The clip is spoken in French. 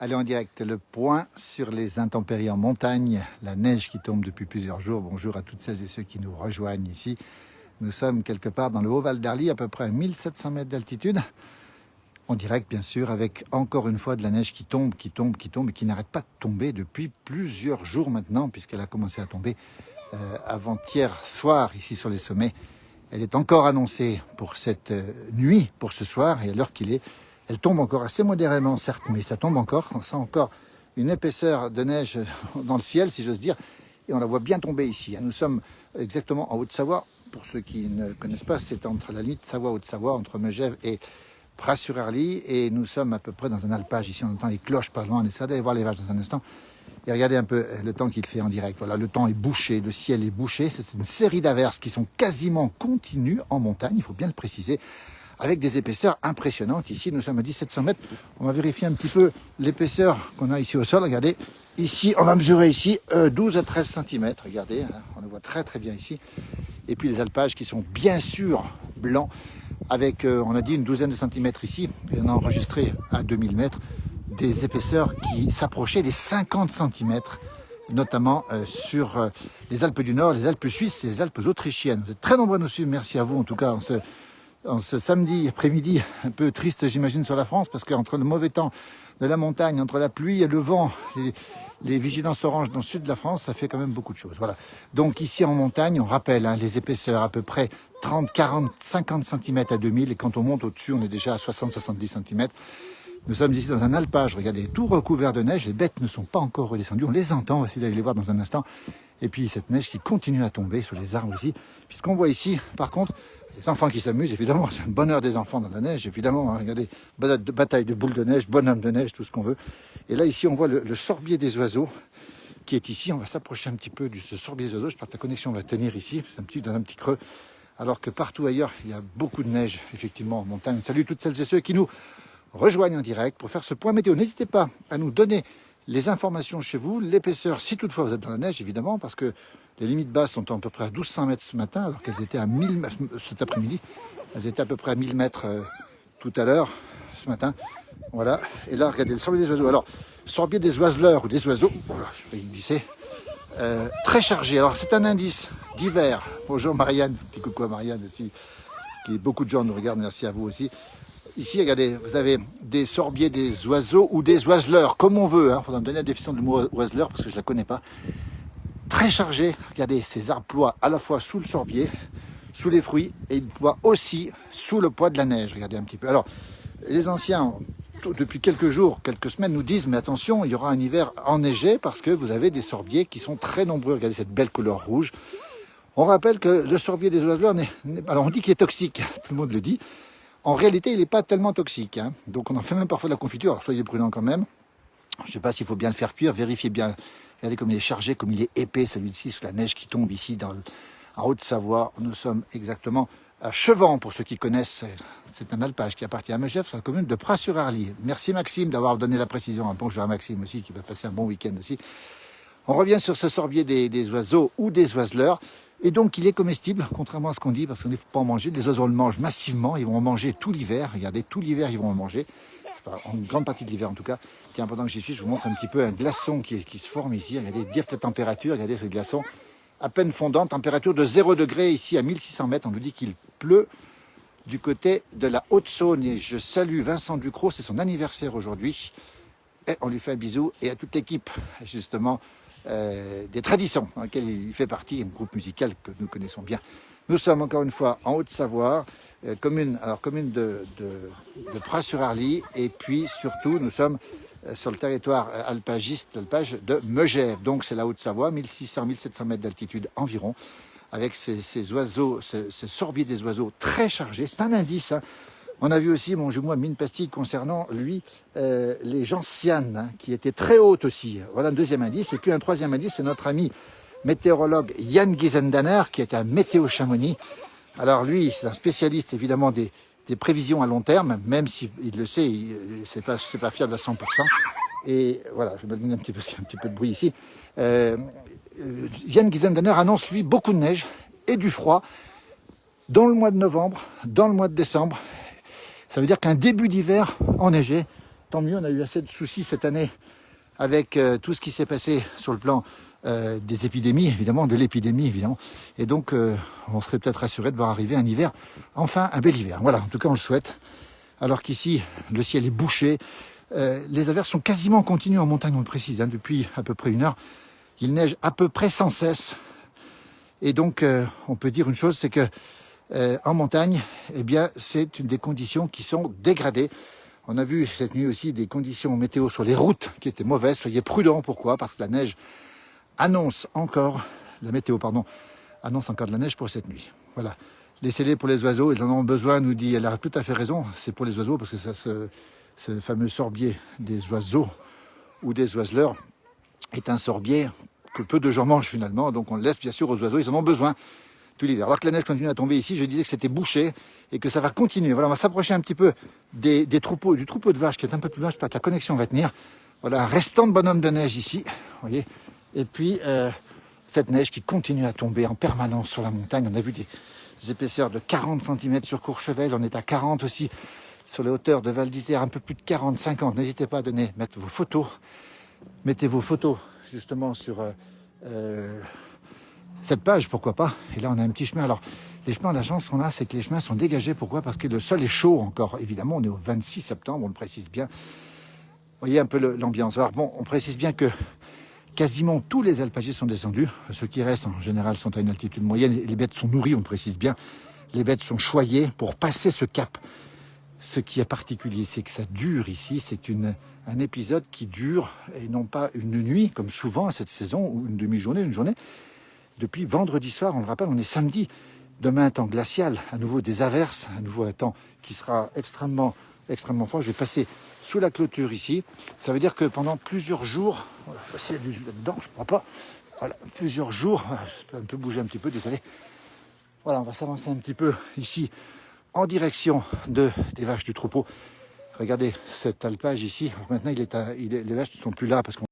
Allez, en direct, le point sur les intempéries en montagne, la neige qui tombe depuis plusieurs jours. Bonjour à toutes celles et ceux qui nous rejoignent ici. Nous sommes quelque part dans le Haut-Val d'Arly, à peu près à 1700 mètres d'altitude. En direct, bien sûr, avec encore une fois de la neige qui tombe et qui n'arrête pas de tomber depuis plusieurs jours maintenant, puisqu'elle a commencé à tomber avant-hier soir ici sur les sommets. Elle est encore annoncée pour cette nuit, pour ce soir, et à l'heure qu'il est, elle tombe encore assez modérément, certes, mais ça tombe encore. On sent encore une épaisseur de neige dans le ciel, si j'ose dire, et on la voit bien tomber ici. Nous sommes exactement en Haute-Savoie. Pour ceux qui ne connaissent pas, c'est entre la limite Savoie-Haute-Savoie, entre Megève et Pras-sur-Arly, et nous sommes à peu près dans un alpage. Ici, on entend les cloches pas loin. On essaie d'aller voir les vaches dans un instant. Et regardez un peu le temps qu'il fait en direct. Voilà, le temps est bouché, le ciel est bouché. C'est une série d'averses qui sont quasiment continues en montagne, il faut bien le préciser, avec des épaisseurs impressionnantes. Ici, nous sommes à 1700 mètres. On va vérifier un petit peu l'épaisseur qu'on a ici au sol. Regardez, ici, on va mesurer ici 12 à 13 cm. Regardez, hein, on le voit très très bien ici. Et puis les alpages qui sont bien sûr blancs, avec, on a dit, une douzaine de centimètres ici. Et on a enregistré à 2000 mètres des épaisseurs qui s'approchaient des 50 cm, notamment sur les Alpes du Nord, les Alpes suisses et les Alpes autrichiennes. Vous êtes très nombreux à nous suivre, merci à vous en tout cas en ce samedi après-midi, un peu triste j'imagine sur la France, parce qu'entre le mauvais temps de la montagne, entre la pluie et le vent, les vigilances oranges dans le sud de la France, ça fait quand même beaucoup de choses. Voilà. Donc ici en montagne, on rappelle hein, les épaisseurs à peu près 30, 40, 50 cm à 2000, et quand on monte au-dessus, on est déjà à 60-70 cm. Nous sommes ici dans un alpage, regardez, tout recouvert de neige, les bêtes ne sont pas encore redescendues, on les entend, on va essayer d'aller les voir dans un instant. Et puis cette neige qui continue à tomber sur les arbres ici, puisqu'on voit ici, par contre, les enfants qui s'amusent, évidemment, c'est un bonheur des enfants dans la neige, évidemment, hein, regardez, bataille de boules de neige, bonhomme de neige, tout ce qu'on veut. Et là, ici, on voit le sorbier des oiseaux qui est ici, on va s'approcher un petit peu de ce sorbier des oiseaux, j'espère que la connexion va tenir ici, c'est dans un petit creux, alors que partout ailleurs, il y a beaucoup de neige, effectivement, en montagne. Salut toutes celles et ceux qui nous rejoignent en direct pour faire ce point météo. N'hésitez pas à nous donner les informations chez vous, l'épaisseur, si toutefois vous êtes dans la neige, évidemment, parce que les limites basses sont à peu près à 1200 mètres ce matin, alors qu'elles étaient à 1000 mètres cet après-midi. Elles étaient à peu près à 1000 mètres tout à l'heure, ce matin. Voilà. Et là, regardez le sorbier des oiseaux. Alors, sorbier des oiseleurs ou des oiseaux, voilà, je vais y glisser, très chargé. Alors, c'est un indice d'hiver. Bonjour Marianne, petit coucou à Marianne aussi, qui beaucoup de gens nous regardent, merci à vous aussi. Ici, regardez, vous avez des sorbiers des oiseaux ou des oiseleurs, comme on veut. Il faudra me donner la définition du mot oiseleur parce que je ne la connais pas. Très chargé, regardez, ces arbres ploient à la fois sous le sorbier, sous les fruits, et ils ploient aussi sous le poids de la neige. Regardez un petit peu. Alors, les anciens, depuis quelques jours, quelques semaines, nous disent, mais attention, il y aura un hiver enneigé parce que vous avez des sorbiers qui sont très nombreux. Regardez cette belle couleur rouge. On rappelle que le sorbier des oiseleurs, alors on dit qu'il est toxique, tout le monde le dit. En réalité, il n'est pas tellement toxique, hein. Donc on en fait même parfois de la confiture, alors soyez prudents quand même. Je ne sais pas s'il faut bien le faire cuire, vérifiez bien. Regardez comme il est chargé, comme il est épais celui-ci, sous la neige qui tombe ici en Haute-Savoie. Nous sommes exactement à Chevant, pour ceux qui connaissent. C'est un alpage qui appartient à Megève, sur la commune de Pras-sur-Arly. Merci Maxime d'avoir donné la précision. Un bonjour à Maxime aussi, qui va passer un bon week-end aussi. On revient sur ce sorbier des oiseaux ou des oiseleurs. Et donc, il est comestible, contrairement à ce qu'on dit, parce qu'on ne faut pas en manger. Les oiseaux le mangent massivement, ils vont en manger tout l'hiver. Regardez, tout l'hiver, ils vont en manger. En grande partie de l'hiver, en tout cas. Tiens, pendant que j'y suis, je vous montre un petit peu un glaçon qui se forme ici. Regardez, dire la température, regardez ce glaçon, à peine fondant, température de 0 degré ici à 1600 mètres. On nous dit qu'il pleut du côté de la Haute-Saône. Et je salue Vincent Ducrot, c'est son anniversaire aujourd'hui. Et on lui fait un bisou, et à toute l'équipe, justement, des traditions dans lesquelles il fait partie, un groupe musical que nous connaissons bien. Nous sommes encore une fois en Haute-Savoie, commune de Pras-sur-Arly, et puis surtout nous sommes sur le territoire alpagiste, l'alpage de Megève. Donc c'est la Haute-Savoie, 1600-1700 mètres d'altitude environ, avec ces oiseaux, ce sorbier des oiseaux très chargé. C'est un indice, hein. On a vu aussi, mon jumeau a mis une pastille concernant, lui, les gentianes, hein, qui étaient très hautes aussi. Voilà un deuxième indice. Et puis un troisième indice, c'est notre ami météorologue Yann Giesendaner, qui est à Météo Chamonix. Alors lui, c'est un spécialiste, évidemment, des prévisions à long terme, même s'il le sait, c'est pas fiable à 100%. Et voilà, je vais me donner un petit peu de bruit ici. Yann Giesendaner annonce, lui, beaucoup de neige et du froid dans le mois de novembre, dans le mois de décembre. Ça veut dire qu'un début d'hiver enneigé tant mieux, on a eu assez de soucis cette année avec tout ce qui s'est passé sur le plan des épidémies, évidemment, de l'épidémie, évidemment. Et donc, on serait peut-être rassuré de voir arriver un hiver, enfin un bel hiver. Voilà, en tout cas, on le souhaite. Alors qu'ici, le ciel est bouché. Les averses sont quasiment continues en montagne, on le précise, hein, depuis à peu près 1 heure. Il neige à peu près sans cesse. Et donc, on peut dire une chose, c'est que en montagne, eh bien, c'est une des conditions qui sont dégradées. On a vu cette nuit aussi des conditions météo sur les routes qui étaient mauvaises. Soyez prudents, pourquoi? Parce que la neige annonce encore, la météo, pardon, annonce encore de la neige pour cette nuit. Voilà. Laissez-les pour les oiseaux, ils en ont besoin, nous dit, elle a tout à fait raison, c'est pour les oiseaux, parce que ça, ce fameux sorbier des oiseaux ou des oiseleurs est un sorbier que peu de gens mangent finalement, donc on le laisse bien sûr aux oiseaux, ils en ont besoin tout l'hiver. Alors que la neige continue à tomber ici, je disais que c'était bouché et que ça va continuer. Voilà, on va s'approcher un petit peu des troupeaux, du troupeau de vaches qui est un peu plus loin, j'espère que la connexion va tenir. Voilà, un restant de bonhomme de neige ici, vous voyez. Et puis, cette neige qui continue à tomber en permanence sur la montagne. On a vu des épaisseurs de 40 cm sur Courchevel, on est à 40 aussi sur les hauteurs de Val d'Isère, un peu plus de 40, 50. N'hésitez pas à mettre vos photos. Mettez vos photos justement sur cette page, pourquoi pas. Et là, on a un petit chemin. Alors, les chemins, la chance qu'on a, c'est que les chemins sont dégagés. Pourquoi? Parce que le sol est chaud encore. Évidemment, on est au 26 septembre, on le précise bien. Vous voyez un peu l'ambiance. Alors bon, on précise bien que quasiment tous les alpagiers sont descendus. Ceux qui restent, en général, sont à une altitude moyenne. Les bêtes sont nourries, on le précise bien. Les bêtes sont choyées pour passer ce cap. Ce qui est particulier, c'est que ça dure ici. C'est un épisode qui dure, et non pas une nuit, comme souvent à cette saison, ou une demi-journée, une journée. Depuis vendredi soir, on le rappelle, on est samedi. Demain, un temps glacial, à nouveau des averses, à nouveau un temps qui sera extrêmement froid. Je vais passer sous la clôture ici. Ça veut dire que pendant plusieurs jours, voilà, s'il y a du jus là-dedans, je ne crois pas. Voilà, plusieurs jours, je peux un peu bouger un petit peu, désolé. Voilà, on va s'avancer un petit peu ici en direction des vaches du troupeau. Regardez cet alpage ici. Alors maintenant, les vaches ne sont plus là parce qu'on